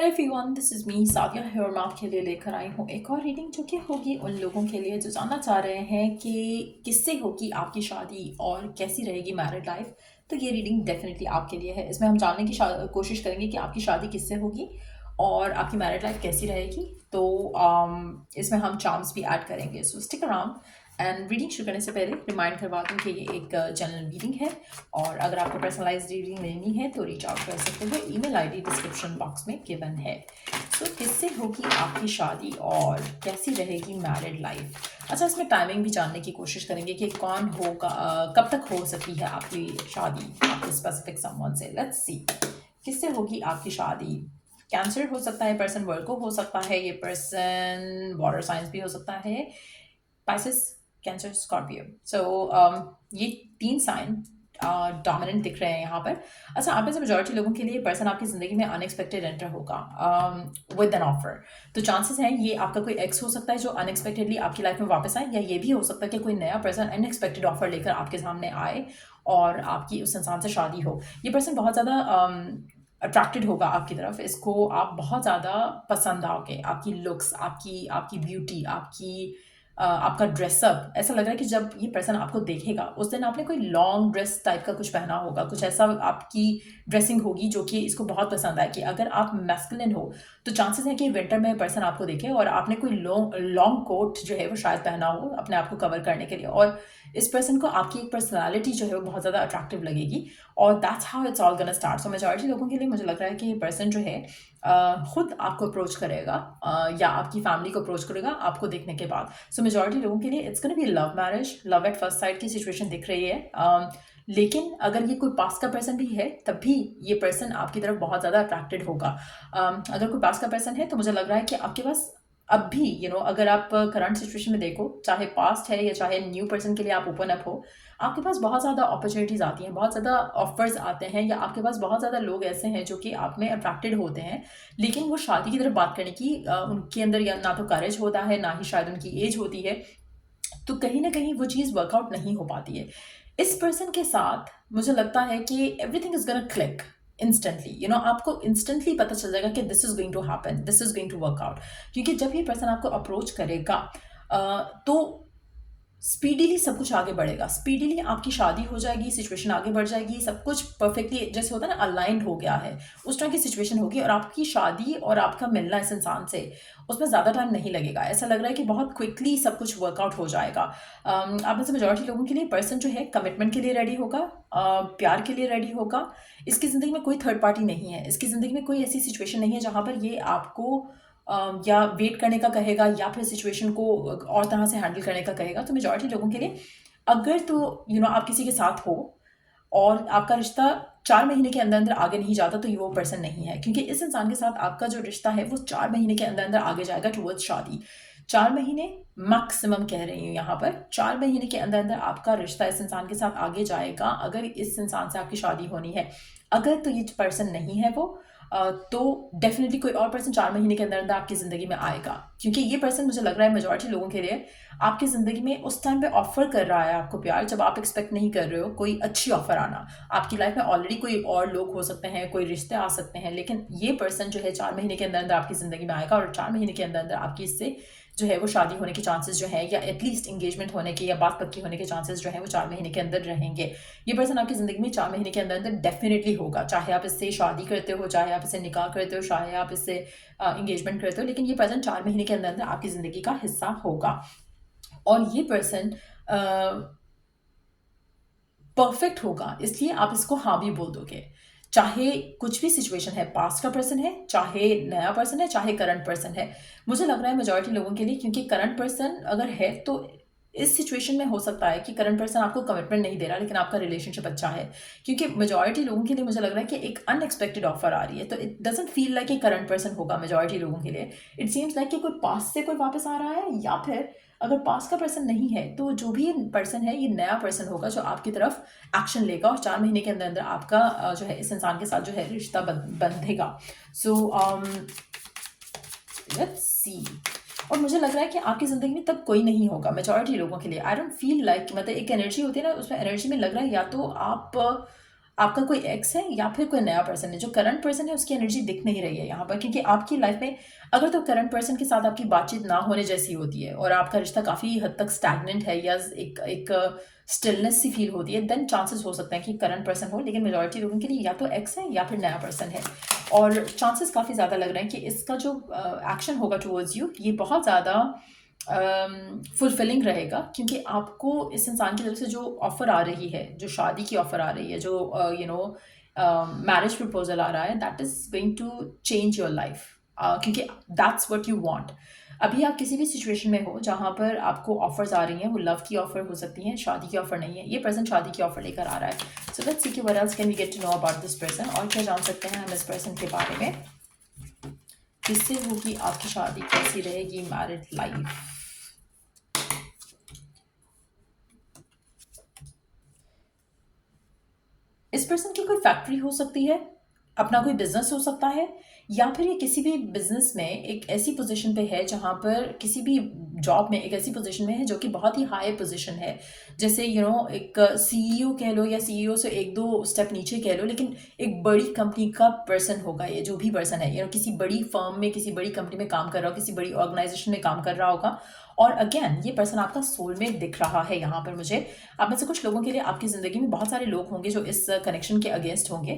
Everyone, this is me साविया है और मैं आपके लिए लेकर आई हूँ एक और रीडिंग जो कि होगी उन लोगों के लिए जो जानना चाह रहे हैं कि किससे होगी आपकी शादी और कैसी रहेगी मैरिड लाइफ। तो ये रीडिंग डेफिनेटली आपके लिए है। इसमें हम जानने की कोशिश करेंगे कि आपकी शादी किससे होगी और आपकी मैरिड लाइफ कैसी रहेगी। तो इसमें हम चार्म्स भी ऐड करेंगे, सो स्टिक अराउंड। एंड रीडिंग शुरू करने से पहले रिमाइंड करवा दूँ कि ये एक जनरल रीडिंग है और अगर आपको पर्सनलाइज्ड रीडिंग लेनी है तो रीच आउट कर सकते हो। ईमेल आईडी डिस्क्रिप्शन बॉक्स में गिवन है। सो किससे होगी आपकी शादी और कैसी रहेगी मैरिड लाइफ। अच्छा, इसमें टाइमिंग भी जानने की कोशिश करेंगे कि कौन होगा, कब तक हो सकती है आपकी शादी आपके स्पेसिफिक समवन से। लेट्स सी किससे होगी आपकी शादी। कैंसर हो सकता है, पर्सन वर्गो हो सकता है, ये पर्सन वाटर साइंस भी हो सकता है, पाइसेस, कैंसर, स्कॉर्पियो। सो ये तीन साइन डोमिनेंट दिख रहे हैं यहाँ पर। अच्छा, आप में से मेजॉरिटी लोगों के लिए पर्सन आपकी ज़िंदगी में अनएक्सपेक्टेड एंटर होगा विद एन ऑफर। तो चांसेस हैं ये आपका कोई एक्स हो सकता है जो अनएक्सपेक्टेडली आपकी लाइफ में वापस आए, या ये भी हो सकता है कि कोई नया पर्सन अनएक्सपेक्टेड ऑफर लेकर आपके सामने आए और आपकी उस इंसान से शादी हो। ये पर्सन बहुत ज़्यादा अट्रैक्टेड होगा आपकी तरफ, इसको आप बहुत ज़्यादा पसंद आओगे। आपकी लुक्स, आपकी आपकी ब्यूटी, आपका ड्रेसअप, ऐसा लग रहा है कि जब ये पर्सन आपको देखेगा उस दिन आपने कोई लॉन्ग ड्रेस टाइप का कुछ पहना होगा, कुछ ऐसा आपकी ड्रेसिंग होगी जो कि इसको बहुत पसंद आए। कि अगर आप मैस्कुलिन हो तो चांसेस है कि विंटर में पर्सन आपको देखे और आपने कोई लॉन्ग कोट जो है वो शायद पहना हो अपने आप को कवर करने के लिए, और इस पर्सन को आपकी एक पर्सनालिटी जो है वो बहुत ज़्यादा अट्रैक्टिव लगेगी और that's how it's all gonna start. So majority लोगों के लिए मुझे लग रहा है कि ये पर्सन जो है खुद आपको अप्रोच करेगा या आपकी फैमिली को अप्रोच करेगा आपको देखने के बाद। सो मेजॉरिटी लोगों के लिए it's gonna be love marriage, love at first sight की सिचुएशन दिख रही है। लेकिन अगर ये कोई पास का पर्सन भी है तब भी ये पर्सन आपकी तरफ बहुत ज़्यादा अट्रैक्टेड होगा। अगर कोई पास का पर्सन है तो मुझे लग रहा है कि आपके पास अब भी अगर आप करंट सिचुएशन में देखो, चाहे पास्ट है या चाहे न्यू पर्सन के लिए आप ओपन अप हो, आपके पास बहुत ज़्यादा अपॉर्चुनिटीज़ आती हैं, बहुत ज़्यादा ऑफर्स आते हैं, या आपके पास बहुत ज़्यादा लोग ऐसे हैं जो कि आप में अट्रैक्टेड होते हैं, लेकिन वो शादी की तरफ बात करने की उनके अंदर या ना तो करेज होता है ना ही शायद उनकी एज होती है, तो कहीं ना कहीं वो चीज़ वर्कआउट नहीं हो पाती है। इस पर्सन के साथ मुझे लगता है कि everything is gonna click instantly. आपको इंस्टेंटली पता चल जाएगा कि this is going to happen, this is going to work out. क्योंकि जब ये पर्सन आपको अप्रोच करेगा तो स्पीडीली सब कुछ आगे बढ़ेगा, स्पीडीली आपकी शादी हो जाएगी, सिचुएशन आगे बढ़ जाएगी, सब कुछ परफेक्टली जैसे होता है ना अलाइंड हो गया है, उस तरह की सिचुएशन होगी और आपकी शादी और आपका मिलना इस इंसान से उसमें ज़्यादा टाइम नहीं लगेगा। ऐसा लग रहा है कि बहुत क्विकली सब कुछ वर्कआउट हो जाएगा। आप में से मेजॉरिटी लोगों के लिए पर्सन जो है कमिटमेंट के लिए रेडी होगा, प्यार के लिए रेडी होगा। इसकी ज़िंदगी में कोई थर्ड पार्टी नहीं है, इसकी ज़िंदगी में कोई ऐसी सिचुएशन नहीं है जहाँ पर ये आपको या वेट करने का कहेगा या फिर सिचुएशन को और तरह से हैंडल करने का कहेगा। तो मेजॉरिटी लोगों के लिए अगर तो आप किसी के साथ हो और आपका रिश्ता 4 महीने के अंदर अंदर आगे नहीं जाता तो ये वो पर्सन नहीं है, क्योंकि इस इंसान के साथ आपका जो रिश्ता है वो 4 महीने के अंदर अंदर आगे जाएगा टुवर्ड्स शादी। 4 महीने मैक्सिमम कह रही हूँ यहाँ पर, 4 महीने के अंदर अंदर आपका रिश्ता इस इंसान के साथ आगे जाएगा अगर इस इंसान से आपकी शादी होनी है। अगर तो ये पर्सन नहीं है वो तो डेफिनेटली कोई और पर्सन 4 महीने के अंदर अंदर आपकी ज़िंदगी में आएगा, क्योंकि ये पर्सन मुझे लग रहा है मेजॉरिटी लोगों के लिए आपकी ज़िंदगी में उस टाइम पे ऑफर कर रहा है आपको प्यार जब आप एक्सपेक्ट नहीं कर रहे हो कोई अच्छी ऑफर आना। आपकी लाइफ में ऑलरेडी कोई और लोग हो सकते हैं, कोई रिश्ते आ सकते हैं, लेकिन ये पर्सन जो है 4 महीने के अंदर अंदर आपकी ज़िंदगी में आएगा और 4 महीने के अंदर अंदर आपकी इससे जो है वो शादी होने के चांसेस जो है या एटलीस्ट इंगेजमेंट होने के या बात पक्की होने के चांसेस जो है वो 4 महीने के अंदर रहेंगे। ये पर्सन आपकी ज़िंदगी में 4 महीने के अंदर अंदर डेफिनेटली होगा, चाहे आप इससे शादी करते हो, चाहे आप इससे निकाह करते हो, चाहे आप इससे इंगेजमेंट करते हो, लेकिन ये पर्सन 4 महीने के अंदर अंदर आपकी ज़िंदगी का हिस्सा होगा। और ये पर्सन परफेक्ट होगा, इसलिए आप इसको हाँ भी बोल दोगे, चाहे कुछ भी सिचुएशन है, पास्ट का पर्सन है, चाहे नया पर्सन है, चाहे करंट पर्सन है। मुझे लग रहा है मेजॉरिटी लोगों के लिए, क्योंकि करंट पर्सन अगर है तो इस सिचुएशन में हो सकता है कि करंट पर्सन आपको कमिटमेंट नहीं दे रहा लेकिन आपका रिलेशनशिप अच्छा है, क्योंकि मेजॉरिटी लोगों के लिए मुझे लग रहा है कि एक अनएक्सपेक्टेड ऑफर आ रही है। तो इट डजंट फील लाइक कि करंट पर्सन होगा मेजॉरिटी लोगों के लिए, इट सीम्स लाइक कि कोई पास्ट से कोई वापस आ रहा है, या फिर अगर पास का पर्सन नहीं है तो जो भी पर्सन है ये नया पर्सन होगा जो आपकी तरफ एक्शन लेगा और 4 महीने के अंदर अंदर आपका जो है इस इंसान के साथ जो है रिश्ता बंधेगा। सो लेट्स सी। और मुझे लग रहा है कि आपकी ज़िंदगी में तब कोई नहीं होगा मेजॉरिटी लोगों के लिए। आई डोंट फील लाइक, मतलब एक एनर्जी होती है ना, उसमें एनर्जी में लग रहा है या तो आप आपका कोई एक्स है या फिर कोई नया पर्सन है। जो करंट पर्सन है उसकी एनर्जी दिख नहीं रही है यहाँ पर, क्योंकि आपकी लाइफ में अगर तो करंट पर्सन के साथ आपकी बातचीत ना होने जैसी होती है और आपका रिश्ता काफ़ी हद तक स्टैग्नेंट है या एक स्टिलनेस सी फील होती है, देन चांसेस हो सकते हैं कि करंट पर्सन हो। लेकिन मेजॉरिटी लोगों के लिए या तो एक्स है या फिर नया पर्सन है, और चांसेस काफ़ी ज़्यादा लग रहे हैं कि इसका जो एक्शन होगा टुवर्ड्स यू, ये बहुत ज़्यादा फुलफिलिंग रहेगा, क्योंकि आपको इस इंसान की तरफ से जो ऑफ़र आ रही है, जो शादी की ऑफ़र आ रही है, जो मैरिज प्रपोजल आ रहा है, that is going to change your life, क्योंकि दैट्स व्हाट यू वांट। अभी आप किसी भी सिचुएशन में हो जहाँ पर आपको ऑफर्स आ रही हैं, वो लव की ऑफर हो सकती हैं, शादी की ऑफर नहीं है। ये पर्सन शादी की ऑफर लेकर आ रहा है। सो लेट्स सी कि what else can we get to know about this person, और क्या जान सकते हैं हम इस पर्सन के बारे में। किससे होगी आपकी शादी, कैसी रहेगी मैरिड लाइफ। इस पर्सन की कोई फैक्ट्री हो सकती है, अपना कोई बिजनेस हो सकता है, या फिर ये किसी भी बिजनेस में एक ऐसी पोजीशन पे है जहाँ पर किसी भी जॉब में एक ऐसी पोजीशन में है जो कि बहुत ही हाई पोजीशन है। जैसे एक सीईओ कह लो, या सीईओ से एक दो स्टेप नीचे कह लो, लेकिन एक बड़ी कंपनी का पर्सन होगा ये, जो भी पर्सन है किसी बड़ी फर्म में, किसी बड़ी कंपनी में काम कर रहा हो, किसी बड़ी ऑर्गेनाइजेशन में काम कर रहा होगा। और अगेन ये पर्सन आपका सोलमेट दिख रहा है यहाँ पर मुझे। आप में से कुछ लोगों के लिए आपकी ज़िंदगी में बहुत सारे लोग होंगे जो इस कनेक्शन के अगेंस्ट होंगे।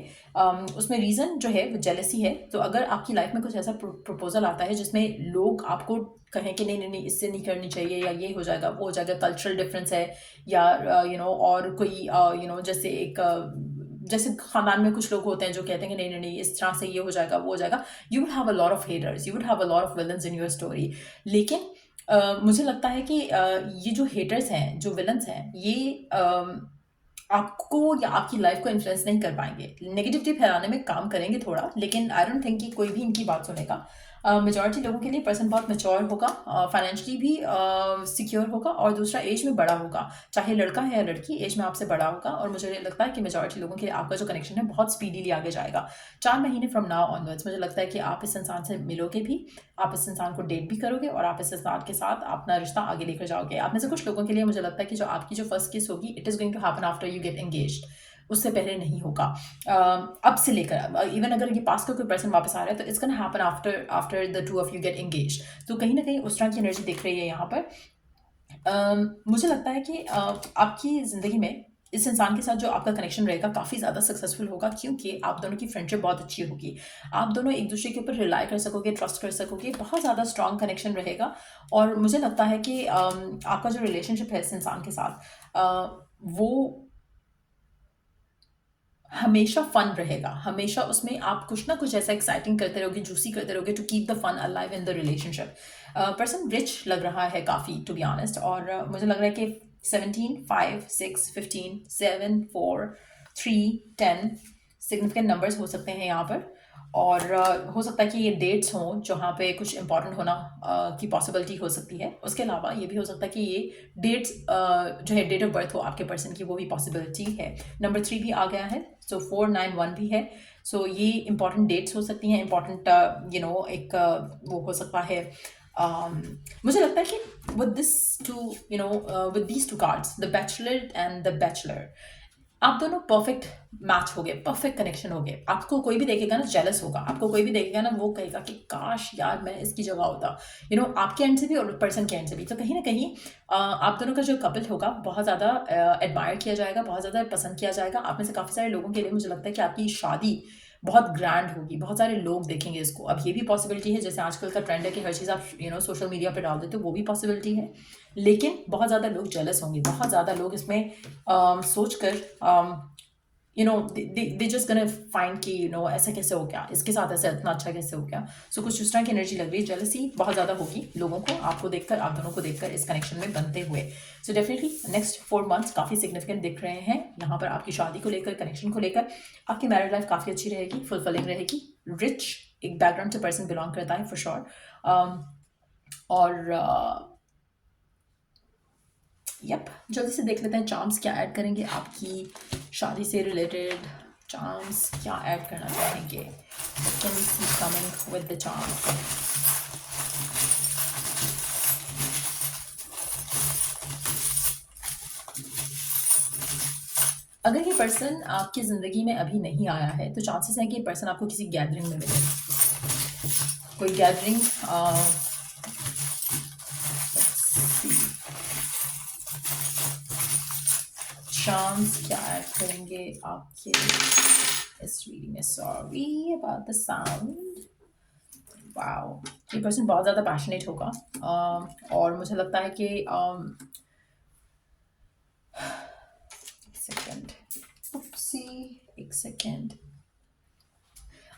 उसमें रीज़न जो है वो जेलसी है। तो अगर आपकी लाइफ में कुछ ऐसा प्रपोजल आता है जिसमें लोग आपको कहें कि नहीं नहीं नहीं, इससे नहीं करनी चाहिए, या ये हो जाएगा, वो हो जाएगा, कल्चरल डिफरेंस है, या और कोई जैसे जैसे खानदान में कुछ लोग होते हैं जो कहते हैं कि नहीं नहीं नहीं, इस तरह से ये हो जाएगा, वो हो जाएगा। You would have a lot of haters, you would have a lot of villains in your story. लेकिन मुझे लगता है कि ये जो हेटर्स हैं, जो विलन्स हैं, ये आपको या आपकी लाइफ को इन्फ्लुएंस नहीं कर पाएंगे। नेगेटिविटी फैलाने में काम करेंगे थोड़ा, लेकिन आई डोंट थिंक कि कोई भी इनकी बात सुनेगा। मेजॉरिटी लोगों के लिए पर्सन बहुत मैच्योर होगा, फाइनेंशियली भी सिक्योर होगा, और दूसरा एज में बड़ा होगा। चाहे लड़का है या लड़की, एज में आपसे बड़ा होगा। और मुझे लगता है कि मेजॉरिटी लोगों के लिए आपका जो कनेक्शन है बहुत स्पीडीली आगे जाएगा। 4 महीने फ्रॉम नाउ ऑनवर्ड्स मुझे लगता है कि आप इस इंसान से मिलोगे भी, आप इस इंसान को डेट भी करोगे, और आप इस इंसान के साथ अपना रिश्ता आगे लेकर जाओगे। आप में से कुछ लोगों के लिए मुझे लगता है कि जो आपकी जो फर्स्ट किस होगी, it is going to happen after you get engaged, उससे पहले नहीं होगा। अब से लेकर इवन अगर ये पास का कोई पर्सन वापस आ रहा है, तो it's gonna happen after the two of you get engage. तो कहीं ना कहीं उस तरह की एनर्जी दिख रही है यहाँ पर। मुझे लगता है कि आपकी ज़िंदगी में इस इंसान के साथ जो आपका कनेक्शन रहेगा काफ़ी ज़्यादा सक्सेसफुल होगा, क्योंकि आप दोनों की फ्रेंडशिप बहुत अच्छी होगी। आप दोनों एक दूसरे के ऊपर रिलाई कर सकोगे, ट्रस्ट कर सकोगे, बहुत ज़्यादा स्ट्रॉन्ग कनेक्शन रहेगा। और मुझे लगता है कि आपका जो रिलेशनशिप है इस इंसान के साथ, वो हमेशा फन रहेगा। हमेशा उसमें आप कुछ ना कुछ ऐसा एक्साइटिंग करते रहोगे, जूसी करते रहोगे, to keep the fun alive in the relationship. Person rich लग रहा है काफ़ी, टू बी ऑनेस्ट। और मुझे लग रहा है कि 17, 5, 6, 15, 7, 4, 3, 10 सिग्निफिकेंट नंबर्स हो सकते हैं यहाँ पर। और हो सकता है कि ये डेट्स हों जहाँ पे कुछ इंपॉर्टेंट होना की पॉसिबिलिटी हो सकती है। उसके अलावा ये भी हो सकता है कि ये डेट्स जो है, डेट ऑफ बर्थ हो आपके पर्सन की, वो भी पॉसिबिलिटी है। नंबर 3 भी आ गया है, सो 4, 9, 1 भी है। सो ये इंपॉर्टेंट डेट्स हो सकती हैं, इंपॉर्टेंट एक वो हो सकता है। मुझे लगता है कि with this two with these two cards, the bachelor and the bachelor, आप दोनों परफेक्ट मैच हो गए, परफेक्ट कनेक्शन हो गए। आपको कोई भी देखेगा ना जेलस होगा, आपको कोई भी देखेगा ना वो कहेगा कि काश यार मैं इसकी जगह होता। आपके एंड से भी और पर्सन के एंड से भी। तो कहीं ना कहीं आप दोनों का जो कपल होगा बहुत ज़्यादा एडमायर किया जाएगा, बहुत ज़्यादा पसंद किया जाएगा। आप में से काफ़ी सारे लोगों के लिए मुझे लगता है कि आपकी शादी बहुत ग्रैंड होगी, बहुत सारे लोग देखेंगे इसको। अब ये भी पॉसिबिलिटी है, जैसे आजकल का ट्रेंड है कि हर चीज़ आप सोशल मीडिया पे डाल देते हो, वो भी पॉसिबिलिटी है। लेकिन बहुत ज़्यादा लोग जेलस होंगे, बहुत ज़्यादा लोग इसमें सोच कर they just gonna find कि ऐसा कैसे हो गया, इसके साथ ऐसा इतना अच्छा कैसे हो गया। सो कुछ उस तरह की एनर्जी लग रही है। जेलसी बहुत ज़्यादा होगी लोगों को, आपको देखकर, आप दोनों को देखकर इस कनेक्शन में बनते हुए। सो डेफिनेटली नेक्स्ट 4 मंथ्स काफ़ी सिग्निफिकेंट दिख रहे हैं यहाँ पर, आपकी शादी को लेकर, कनेक्शन को लेकर। आपकी मैरिड लाइफ काफ़ी अच्छी रहेगी, फुलफिलिंग रहेगी। रिच एक बैकग्राउंड से पर्सन बिलोंग करता है फॉर श्योर। और यप, जल्दी से देख लेते हैं चार्म्स क्या ऐड करेंगे आपकी शादी से रिलेटेड। चार्म्स क्या ऐड करना चाहेंगे, can we see coming with the charms. अगर ये पर्सन आपकी ज़िंदगी में अभी नहीं आया है तो चांसेस है कि ये पर्सन आपको किसी गैदरिंग में मिले, कोई गैदरिंग। चांस क्या ऐड करेंगे आपके इस रीडिंग में? Sorry about the sound. Wow, ये पर्सन बहुत ज़्यादा पैशनेट होगा और मुझे लगता है कि एक सेकेंड।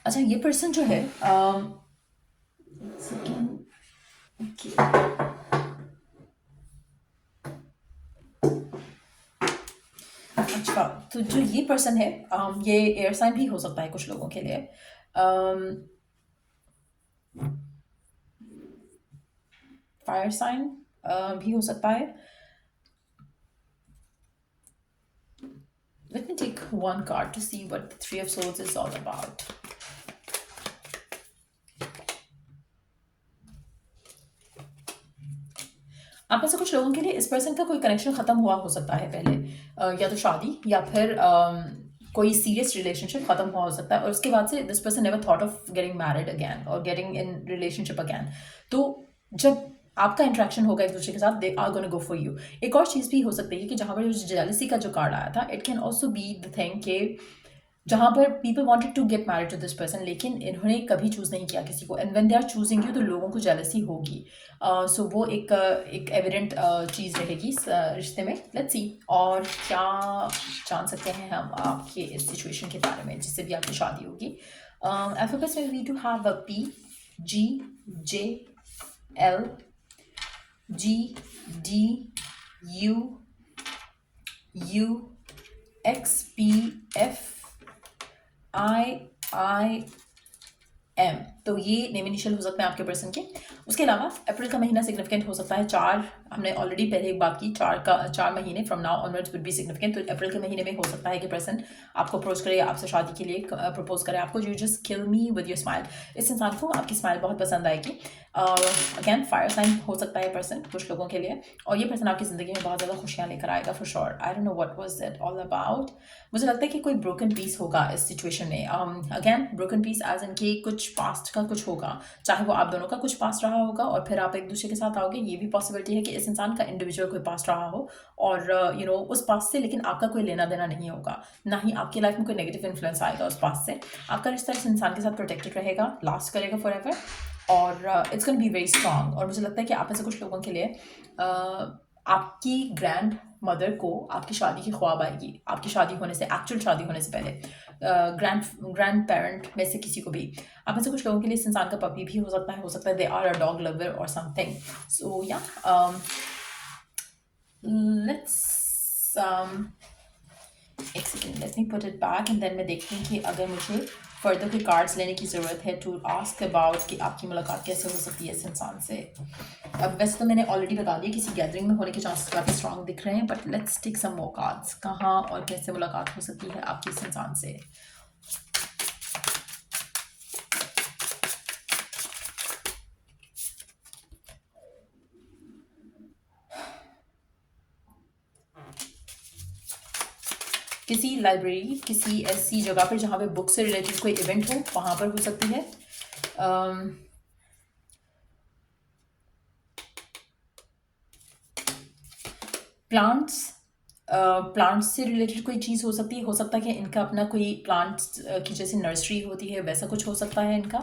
अच्छा, ये पर्सन जो है अच्छा, तो जो ये पर्सन है ये एयर साइन भी हो सकता है कुछ लोगों के लिए। फायर साइन भी हो सकता है। Let me take one card to see what the Three of Swords is all about. आप में से कुछ लोगों के लिए इस पर्सन का कोई कनेक्शन खत्म हुआ हो सकता है पहले, या तो शादी या फिर कोई सीरियस रिलेशनशिप खत्म हुआ हो सकता है और उसके बाद से this person never thought of getting married again और गेटिंग इन रिलेशनशिप अगैन। तो जब आपका इंट्रैक्शन होगा एक दूसरे के साथ, they are gonna go for you. एक और चीज़ भी हो सकती है कि जहाँ पर जेलसी का जो कार्ड आया था, it can also be the thing के जहाँ पर people wanted to get married to this person लेकिन इन्होंने कभी चूज़ नहीं किया किसी को, and when they are choosing you तो लोगों को जेलसी होगी। सो वो एक एविडेंट चीज़ रहेगी रिश्ते में। लेट्स सी और क्या जान सकते हैं हम आपके इस सिचुएशन के बारे में जिससे भी आपकी शादी होगी। अल्फाबेट्स में we do have a P, G, J, L, G, D, U, U, X, P, F, I, M। तो ये नेम इनिशियल हो सकते हैं आपके पर्सन के। उसके अलावा अप्रैल का महीना सिग्निफिकेंट हो सकता है। 4 हमने ऑलरेडी पहले एक बात की, 4 महीने from now onwards would be significant. तो अप्रैल के महीने में हो सकता है कि पर्सन आपको अप्रोच करे, आपसे शादी के लिए प्रपोज करे आपको। You just kill me with your smile. इस इंसान को आपकी स्माइल बहुत पसंद आएगी। अगैन फायर साइन हो सकता है पर्सन कुछ लोगों के लिए और ये पर्सन आपकी ज़िंदगी में बहुत ज़्यादा खुशियाँ लेकर आएगा for sure. I don't know what was that all about. मुझे लगता है कि कोई ब्रोकन पीस होगा इस सिचुएशन में। Again broken piece as in कि कुछ पास्ट का कुछ होगा, चाहे वो आप दोनों का कुछ पास्ट रहा होगा और फिर आप एक दूसरे के साथ आओगे। ये भी पॉसिबिलिटी है कि इस इंसान का इंडिविजुअल कोई पास्ट रहा हो और उस पास्ट से लेकिन आपका कोई लेना देना नहीं होगा, ना ही आपकी लाइफ में कोई नेगेटिव इन्फ्लुएंस आएगा उस पास्ट से। आपका रिश्ता इस इंसान के साथ प्रोटेक्टेड रहेगा, लास्ट करेगा फॉर एवर और it's gonna be very strong. और मुझे लगता है कि आप में से कुछ लोगों के लिए आपकी ग्रैंड मदर को आपकी शादी की ख्वाब आएगी, आपकी शादी होने से, एक्चुअल शादी होने से पहले। ग्रैंड पेरेंट में से किसी को भी, आप में से कुछ लोगों के लिए इस इंसान का पपी भी हो सकता है they are a dog lover और समथिंग। सो या लेट्स एक second, let me put it back and then मैं देखती हूँ कि अगर मुझे फर्दर कोई कार्ड्स लेने की ज़रूरत है टू आस्क अबाउट कि आपकी मुलाकात कैसे हो सकती है इस इंसान से। अब वैसे तो मैंने ऑलरेडी बता दिया किसी गैदरिंग में होने के चांसेस काफ़ी स्ट्रांग दिख रहे हैं, but let's take some more cards. कहाँ और कैसे मुलाकात हो सकती है आपकी इस इंसान से? किसी लाइब्रेरी, किसी ऐसी जगह पर जहाँ पे बुक से रिलेटेड कोई इवेंट हो, वहाँ पर हो सकती है। प्लांट्स से रिलेटेड कोई चीज़ हो सकती है। हो सकता है कि इनका अपना कोई प्लांट्स की जैसे नर्सरी होती है वैसा कुछ हो सकता है इनका।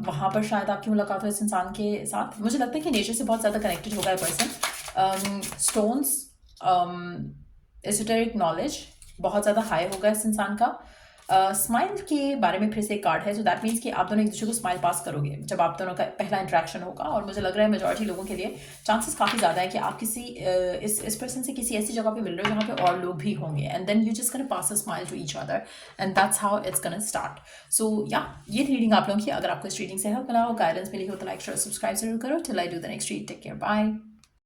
वहाँ पर शायद आपकी मुलाकात हो इस इंसान के साथ। मुझे लगता है कि नेचर से बहुत ज़्यादा कनेक्टेड होगा ये पर्सन। स्टोन्स, एसोटेरिक नॉलेज बहुत ज़्यादा हाई होगा इस इंसान का। स्माइल के बारे में फिर से एक कार्ड है, सो दैट मीन्स कि आप दोनों एक दूसरे को स्माइल पास करोगे जब आप दोनों का पहला इंटरेक्शन होगा। और मुझे लग रहा है मेजॉरिटी लोगों के लिए चांसेस काफ़ी ज़्यादा है कि आप किसी इस पर्सन से किसी ऐसी जगह पे मिल रहे हो जहाँ पे और लोग भी होंगे, and then you just gonna pass a smile to each other and that's how it's gonna start. So yeah ये रीडिंग आप लोगों की। अगर आपको इस रीडिंग से हेल्प मिला हो, गाइडेंस मिली हो तो लाइक शेयर सब्सक्राइब जरूर करो। Till I do the next read, take care, bye.